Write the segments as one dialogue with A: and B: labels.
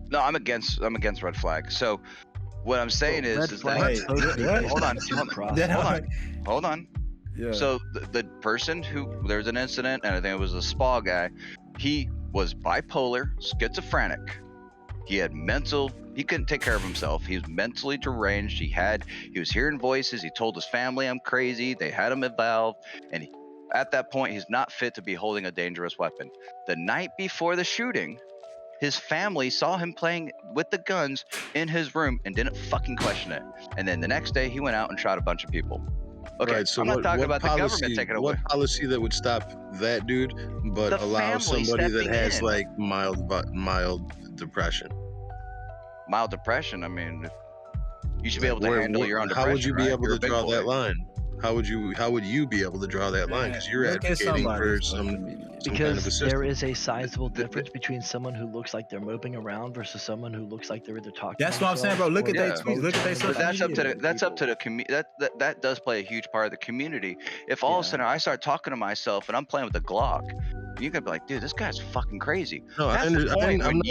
A: No, I'm against red flag. So what I'm saying is that hold on.
B: Yeah.
A: So the person who, there's an incident, and I think it was a spa guy. He was bipolar, schizophrenic. He couldn't take care of himself. He was mentally deranged. He was hearing voices. He told his family, I'm crazy. They had him evolved. And at that point, he's not fit to be holding a dangerous weapon. The night before the shooting, his family saw him playing with the guns in his room and didn't fucking question it. And then the next day, he went out and shot a bunch of people. Okay,
C: right, so
A: I'm not talking about the government taking it away.
C: What policy that would stop that dude, but allow somebody that has like mild depression?
A: Mild depression. I mean, you should be able to handle your own depression.
C: How would you be able
A: You're
C: to draw that line? How would you be able to draw that line? Because you're advocating for some kind of a system.
D: There is a sizable difference between someone who looks like they're moping around versus someone who looks like they're either talking.
B: That's what I'm saying, bro. Look at their tweets. Look at their social media.
A: That's up to the community. That does play a huge part of the community. If all of a sudden I start talking to myself and I'm playing with a Glock, you could be like, dude, this guy's fucking crazy.
C: No, I'm not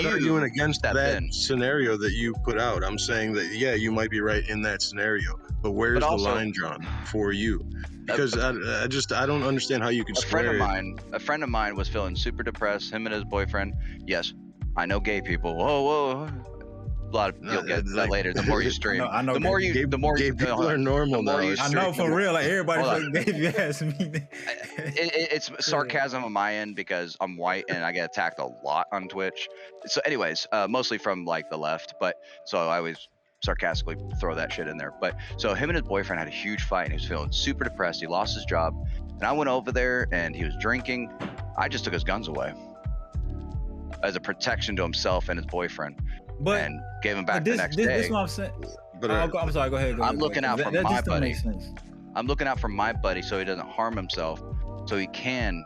C: arguing against that scenario that you put out. I'm saying that, yeah, you might be right in that scenario, but where's the line drawn for you? Because I don't understand how you could square it.
A: A friend of mine was feeling super depressed, him and his boyfriend. Yes, I know gay people. Whoa. A lot of, you'll get that later. The more you stream,
B: I know
A: the more gay
C: people are normal now.
B: I know for real, like everybody gay. You ask me.
A: It's sarcasm on my end because I'm white and I get attacked a lot on Twitch. So, anyways, mostly from like the left, but so I always sarcastically throw that shit in there. But so him and his boyfriend had a huge fight and he was feeling super depressed. He lost his job, and I went over there and he was drinking. I just took his guns away as a protection to himself and his boyfriend. And gave him back the next day.
B: This is what I'm saying. But I'm sorry. Go ahead.
A: I'm looking out for my buddy. I'm looking out for my buddy so he doesn't harm himself, so he can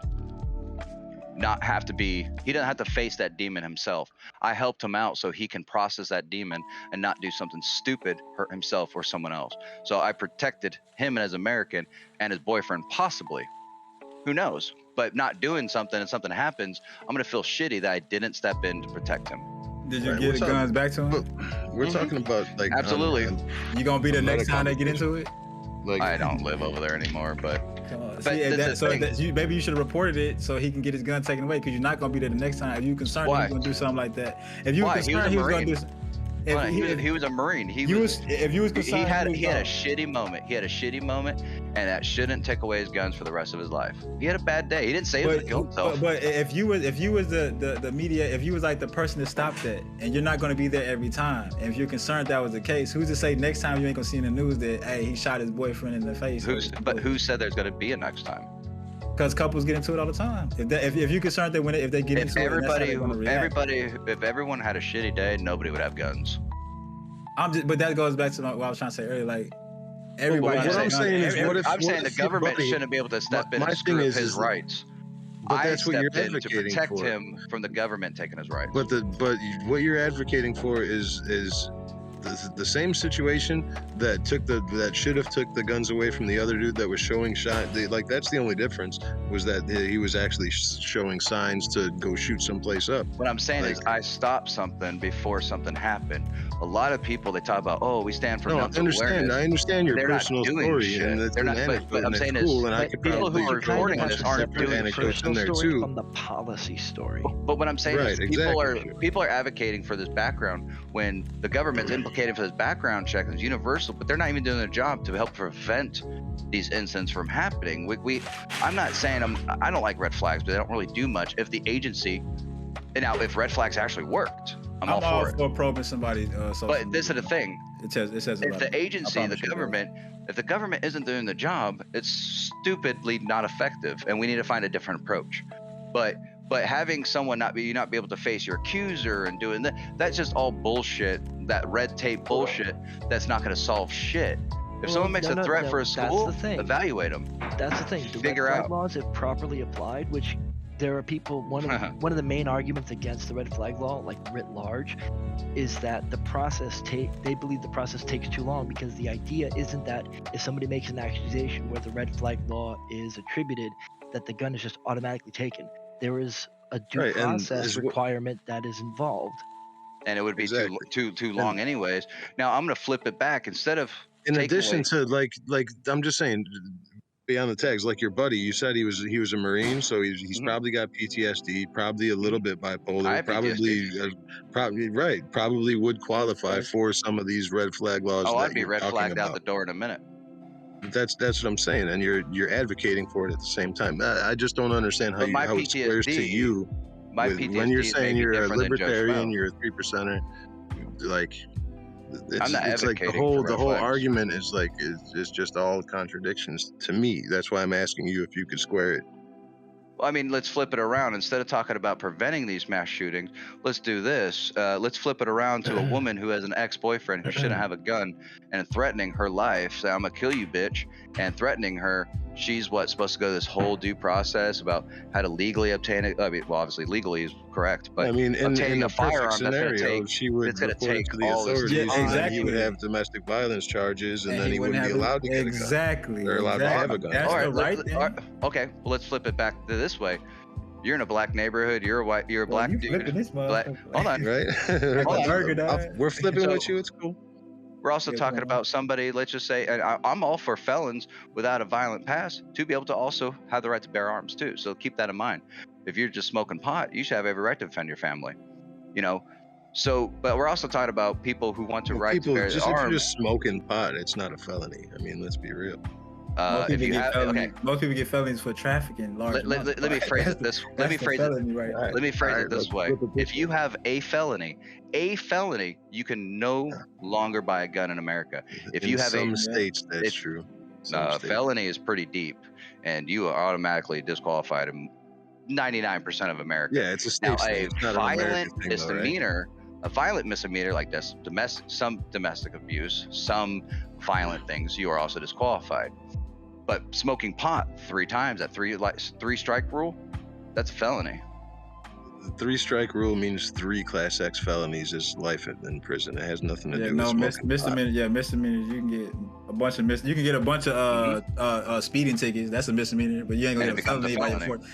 A: not have to be. He doesn't have to face that demon himself. I helped him out so he can process that demon and not do something stupid, hurt himself or someone else. So I protected him as American and his boyfriend, possibly. Who knows? But not doing something and something happens, I'm gonna feel shitty that I didn't step in to protect him.
B: Did you get the guns back to him?
C: We're talking about like
A: absolutely.
B: You gonna be the next time they get into it?
C: Like,
A: I don't live over there anymore, but
B: maybe you should have reported it so he can get his gun taken away, because you're not gonna be there the next time. If you concerned he was gonna do something like that, if you were concerned he was gonna do.
A: He was a Marine. If you was concerned, he had a shitty moment. He had a shitty moment, and that shouldn't take away his guns for the rest of his life. He had a bad day. He didn't say it was to kill himself.
B: But if you was the media, if you was like the person that stopped that, and you're not going to be there every time, and if you're concerned that was the case, who's to say next time you ain't gonna see in the news that hey, he shot his boyfriend in the face?
A: Who said there's gonna be a next time?
B: Because couples get into it all the time. If you're concerned that if they get into it,
A: if everyone had a shitty day, nobody would have guns.
B: But that goes back to what I was trying to say earlier. Like everybody.
A: I'm saying the government shouldn't be able to step in and screw up his rights.
C: But that's what you're advocating
A: to protect
C: for.
A: him from the government taking his rights.
C: But what you're advocating for is the same situation that should have took the guns away from the other dude that was showing like that's the only difference, was that he was actually showing signs to go shoot someplace up.
A: What I'm saying is I stopped something before something happened. A lot of people, they talk about, oh, we stand for mental awareness.
C: I understand your personal story, and
A: they're not. But I'm saying
C: cool,
A: is,
C: and I could
A: people who are reporting this aren't doing
C: anecdotes in there too.
D: From the policy story.
A: But what I'm saying is, people are advocating for this background when the government's implicated for this background check is universal, but they're not even doing their job to help prevent these incidents from happening. I'm not saying I don't like red flags, but they don't really do much. If the agency, now if red flags actually worked, I'm all for it.
B: For probing somebody.
A: But this is the thing.
B: It says
A: if the agency, the government, if the government isn't doing the job, it's stupidly not effective, and we need to find a different approach. But having someone not be able to face your accuser and doing that's just all bullshit. That red tape bullshit. That's not going to solve shit. If someone makes a threat for a school, evaluate them.
D: That's the thing. The
A: figure
D: red
A: out
D: flag laws, if properly applied, which there are people. One of the main arguments against the red flag law, like writ large, is that the process they believe the process takes too long, because the idea isn't that if somebody makes an accusation where the red flag law is attributed, that the gun is just automatically taken. There is a due process requirement that is involved.
A: and it would be
C: Exactly.
A: too long anyways. Now I'm gonna flip it back instead of
C: In
A: taking
C: addition
A: away,
C: to like I'm just saying beyond the tags, like your buddy, you said he was a Marine, so he's
A: Mhm.
C: probably got PTSD, probably a little bit
A: I
C: bipolar,
A: have PTSD.
C: probably right, probably would qualify for some of these red flag laws
A: Oh,
C: that
A: I'd be
C: you're
A: red
C: talking
A: flagged out
C: about.
A: the door in a minute.
C: That's what I'm saying, and you're advocating for it at the same time. I just don't understand
A: But my
C: how it squares to
A: PTSD,
C: you
A: my
C: with, when
A: PTSD
C: you're
A: is
C: saying
A: maybe
C: you're a
A: different than Joe
C: libertarian,
A: Schmo.
C: you're a 3%er, like
A: I'm not
C: it's like the
A: advocating
C: whole
A: for red flags.
C: argument is like it's just all contradictions to me. That's why I'm asking you if you could square it.
A: Well, I mean, let's flip it around. Instead of talking about preventing these mass shootings, let's do this. Let's flip it around to a woman who has an ex-boyfriend who shouldn't have a gun and threatening her life. Say, I'm gonna kill you, bitch, and threatening her. She's supposed to go this whole due process about how to legally obtain it. I mean, well, obviously legally is correct, but
C: I mean, in
A: obtaining
C: a
A: a firearm
C: perfect
A: that's gonna
C: scenario,
A: take
C: she would
A: it's gonna
C: report it
A: take
C: to the
A: all this
C: authorities,
B: Yeah,
C: and then he would
B: exactly.
C: have domestic violence charges, and then
B: he
C: he wouldn't be allowed to get a gun.
B: exactly.
C: They're allowed to have a gun.
B: That's
A: All
B: the
A: right,
B: right thing.
A: all right, okay. Well, let's flip it back to this way. You're in a black neighborhood. You're a white. You're a
B: Well,
A: black
B: you
A: dude.
B: flipping this
A: Black.
B: motherfucker.
A: Hold on.
C: Right?
A: Hold on.
B: Burger died.
C: We're flipping
A: So-
C: with you. It's cool.
A: We're also
B: Yeah,
A: talking
B: go on.
A: about somebody, let's just say, and I'm all for felons without a violent past to be able to also have the right to bear arms too. So keep that in mind. If you're just smoking pot, you should have every right to defend your family. You know. So, but we're also talking about people who want to
C: Well,
A: right to
C: people
A: bear
C: just if you're
A: arms.
C: just smoking pot, it's not a felony. I mean, let's be real.
B: Most
A: If
B: people
A: you
B: get
A: have,
B: felonies.
A: okay,
B: Most people get felonies for trafficking large
A: let
B: amounts of
A: me
B: pot.
A: phrase
B: That's
A: it this.
B: the-
A: Let
B: that's
A: me
B: the
A: phrase it.
B: felony right there.
A: Let me phrase
C: Alright,
A: it this
C: let's
A: way.
C: flip it this
A: If you have a felony, you can no longer buy a gun in America. If you
C: In
A: have
C: some
A: a
C: states, that's
A: it-
C: true. Some states.
A: felony is pretty deep, and you are automatically disqualified in 99% of America.
C: Yeah, it's a
A: Now,
C: state thing.
A: a
C: It's not an
A: violent
C: American thing, though, right?
A: misdemeanor, a violent misdemeanor like this, some domestic abuse, some violent things, you are also disqualified. But smoking pot 3 times, that 3 strike rule, that's a felony.
C: The 3-strike rule means 3 Class X felonies is life in prison. It has nothing to
B: Yeah,
C: do
B: no,
C: with smoking pot.
B: misdemeanor. Yeah, misdemeanors. You can get a bunch of you can get a bunch of speeding tickets. That's a misdemeanor, but you ain't gonna
A: And
B: get
A: it
B: a
A: becomes a
B: felony.
A: felony.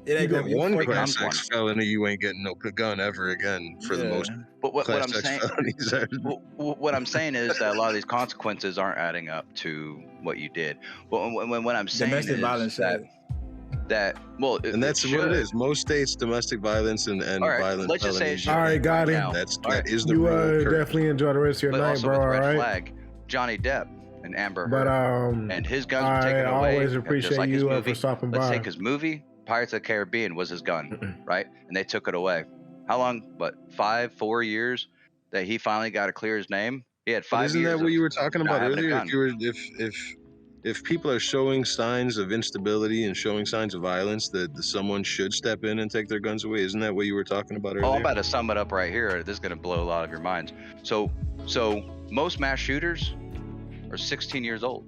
B: It
C: You
B: ain't
C: get
B: gonna be
C: one
B: 40
C: Class
A: becomes
C: X felony, you ain't getting no gun ever again for the most
A: But what
C: Class
A: I'm
C: X
A: saying,
C: felonies. Are,
A: what I'm saying is that a lot of these consequences aren't adding up to what you did. Well, what I'm saying
B: domestic
A: is
B: violence.
C: and that's what it is. Most states, domestic violence and
A: All right,
C: violent
A: let's just say
C: felonies.
A: it
E: All right, got
A: right
E: him.
A: now.
C: That
A: All right.
C: is the
E: You
C: rule. Kurt.
E: definitely enjoy the rest of your
A: But
E: night,
A: also
E: bro.
A: with
E: All
A: red
E: right.
A: flag, Johnny Depp and Amber
E: But
A: Heard, and his guns were
E: I
A: taken away.
E: always
A: just
E: appreciate
A: like his
E: you
A: movie.
E: for stopping
A: Let's
E: by.
A: take his movie, Pirates of the Caribbean was his gun, right? And they took it away. How long? What, 4 years that he finally got to clear his name? He had
C: But
A: 5
C: isn't
A: years.
C: that what
A: of
C: you were talking
A: not
C: about
A: having a
C: earlier?
A: gun.
C: If you were, if people are showing signs of instability and showing signs of violence, that someone should step in and take their guns away. Isn't that what you were talking about earlier?
A: Oh, I'm about to sum it up right here. This is going to blow a lot of your minds. So most mass shooters are 16 years old.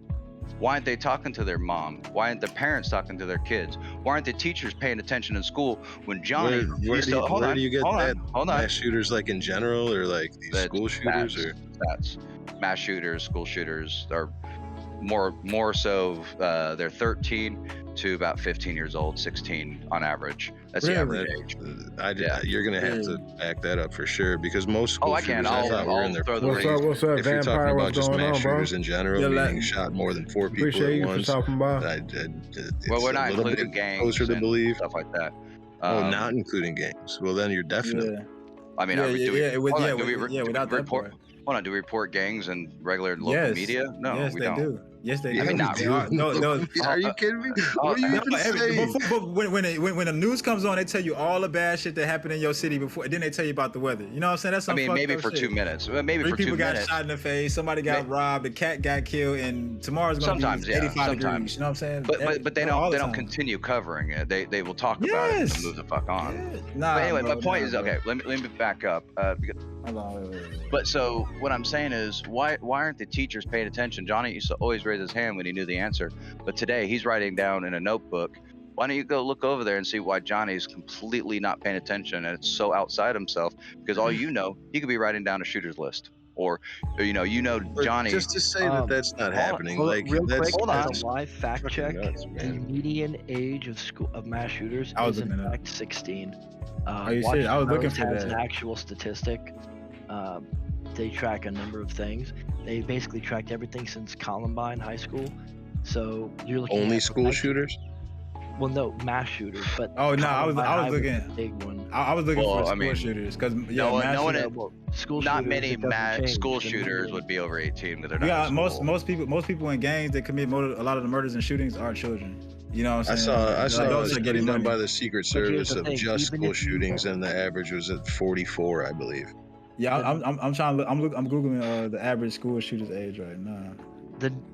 A: Why aren't they talking to their mom? Why aren't the parents talking to their kids? Why aren't the teachers paying attention in school when Johnny
C: Where
A: used
C: do
A: to,
C: you, where do you get that?
A: Hold on.
C: Mass shooters, like in general, or like these
A: That's
C: school shooters, or
A: Stats. Mass shooters, school shooters are more so they're 13 to about 15 years old, 16 on average. That's the
B: Really?
A: average age.
C: You're gonna have to back that up for sure, because most school
A: Oh, I can.
C: shooters, I thought were in
A: I'll
C: their
A: throw the
E: What's
A: range.
E: up? What's up,
C: If you're talking
E: Vampire?
C: about
E: What's
C: just
E: going
C: mass
E: on, bro?
C: shooters in general,
B: Yeah,
C: meaning
B: like-
C: shot more than 4 people
E: Appreciate
C: at
E: you for
C: once,
E: stopping by.
C: it's
A: Well, we're
C: a
A: not
C: little
A: including
C: bit
A: gangs
C: closer to
A: and
C: believe.
A: stuff like that.
C: Not including gangs. Well, then you're definitely.
B: Yeah.
A: I mean,
B: Yeah,
A: do we,
B: yeah, with-
A: hold on,
B: yeah,
A: do we
B: with-
A: re-
B: yeah,
A: do we
B: without that
A: report?
B: part.
A: Hold on, do we report gangs in regular local
B: Yes.
A: media? No,
B: yes,
A: we
B: they
A: don't.
B: do. Yes, they
C: Yeah,
B: do.
A: I mean, not
B: They
C: really.
B: are- no.
C: Are you kidding me? What are you
B: No,
C: even saying?
B: but when the news comes on, they tell you all the bad shit that happened in your city before. Then they tell you about the weather. You know what I'm saying? That's
A: I
B: some
A: mean,
B: fucked
A: maybe
B: up
A: for
B: shit.
A: 2 minutes. Maybe
B: 3
A: for 2
B: people got
A: minutes.
B: shot in the face. Somebody got robbed. A cat got killed, and tomorrow's gonna
A: Sometimes,
B: be
A: yeah,
B: 85
A: sometimes.
B: degrees. You know what I'm saying?
A: But they
B: all
A: don't
B: the
A: they don't
B: time.
A: continue covering it. They will talk about it
B: Yes.
A: and move the fuck on.
B: Yeah. Nah,
A: But anyway,
B: bro,
A: my point
B: nah,
A: is
B: bro.
A: okay. Let me back up.
B: Hold on, wait.
A: But so what I'm saying is, why aren't the teachers paying attention? Johnny used to always raise his hand when he knew the answer, but today he's writing down in a notebook. Why don't you go look over there and see why Johnny's completely not paying attention and it's so outside himself? Because all you know, he could be writing down a shooter's list, or
C: But
A: Johnny.
C: just to say that that's not happening,
D: Hold on,
C: like
D: real
C: that's,
D: quick,
A: hold on.
D: as a live fact
C: fucking
D: check,
C: nuts,
D: the
C: man.
D: median age of mass shooters
B: I was
D: is in
B: looking it up.
D: fact 16.
B: Are you serious? I was looking for
D: has
B: that.
D: an actual statistic. They track a number of things. They basically tracked everything since Columbine High School. So you're looking
C: Only
D: at
C: school shooters?
D: Well, no, mass shooters, but
B: Oh no, I was
D: Columbine High was
B: looking.
D: a big one.
B: I was looking
A: Well,
B: for
A: I
B: school
A: mean,
B: shooters because
A: no one
D: Yeah, well, school
A: not
D: shooters,
A: many
D: it doesn't change.
A: school
D: The
A: shooters
D: median-
A: would be over 18 because they're not
B: yeah,
A: in school.
B: most people in gangs that commit a lot of the murders and shootings are children. You know what I'm saying?
C: I saw a
B: Adults are
C: study
B: getting
C: done
B: money.
C: by the Secret
D: But here's
C: Service
D: the
C: of
D: thing,
C: just
D: even
C: school
D: if you-
C: shootings, and the average was at 44, I believe.
B: Yeah, I'm trying to look. I'm googling the average school shooter's age right now.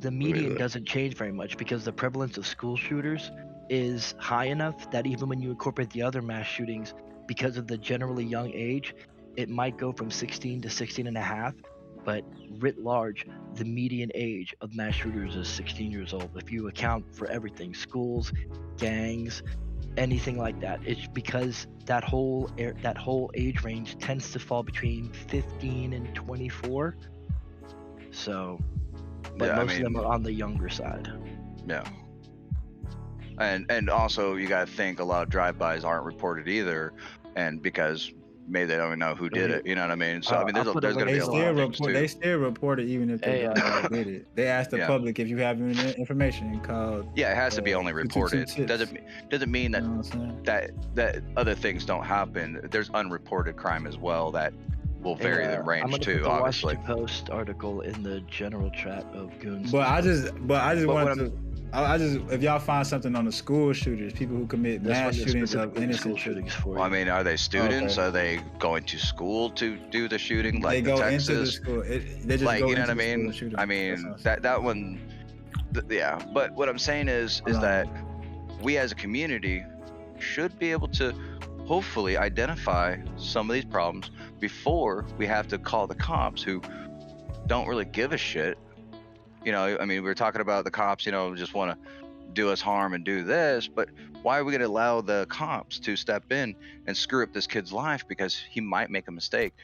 D: The median
C: look.
D: doesn't change very much because the prevalence of school shooters is high enough that even when you incorporate the other mass shootings, because of the generally young age, it might go from 16 to 16 and a half, but writ large, the median age of mass shooters is 16 years old. If you account for everything, schools, gangs, anything like that, it's because that whole age range tends to fall between 15 and 24. So, but
A: Yeah, I
D: most of them
A: mean-
D: are on the younger side.
A: Yeah. And also you got to think a lot of drive-bys aren't reported either, and because maybe they don't even know who did it. You know what I mean? So I mean,
D: I'll
A: there's
D: put a
A: going to
D: link
A: be
B: They
A: a
D: to
A: lot
B: still
A: of things
B: report.
A: too.
B: They still report it even if they
D: Hey,
B: don't know who did it. They ask the
A: Yeah.
B: public if you have any information called.
A: Yeah, it has to be only
B: 222
A: reported.
B: tips.
A: Doesn't mean
B: You
A: that
B: know what I'm saying?
A: that other things don't happen. There's unreported crime as well that will vary the
D: I'm
A: range
D: gonna
A: too.
D: put the
A: Obviously.
D: Washington Post article in the general chat of Goons.
B: But I just
A: But what
B: wanted to. I just if y'all find something on the school shooters, people who commit
D: This one
B: mass
D: is
B: shootings of
D: specifically
B: innocent
D: school shootings for
A: Well, I
D: you.
A: mean, are they students?
B: Okay.
A: Are they going to school to do the shooting, like
B: they
A: the
B: go
A: Texas?
B: into the school. They just
A: Like,
B: go
A: you know
B: into
A: what I
B: the school
A: mean?
B: and shoot 'em.
A: I
B: That's
A: mean,
B: what I'm saying.
A: that one, yeah. But what I'm saying is
B: Hold on.
A: that we as a community should be able to hopefully identify some of these problems before we have to call the cops, who don't really give a shit. You know, I mean, we were talking about the cops, you know, just want to do us harm and do this, but why are we going to allow the cops to step in and screw up this kid's life because he might make a mistake?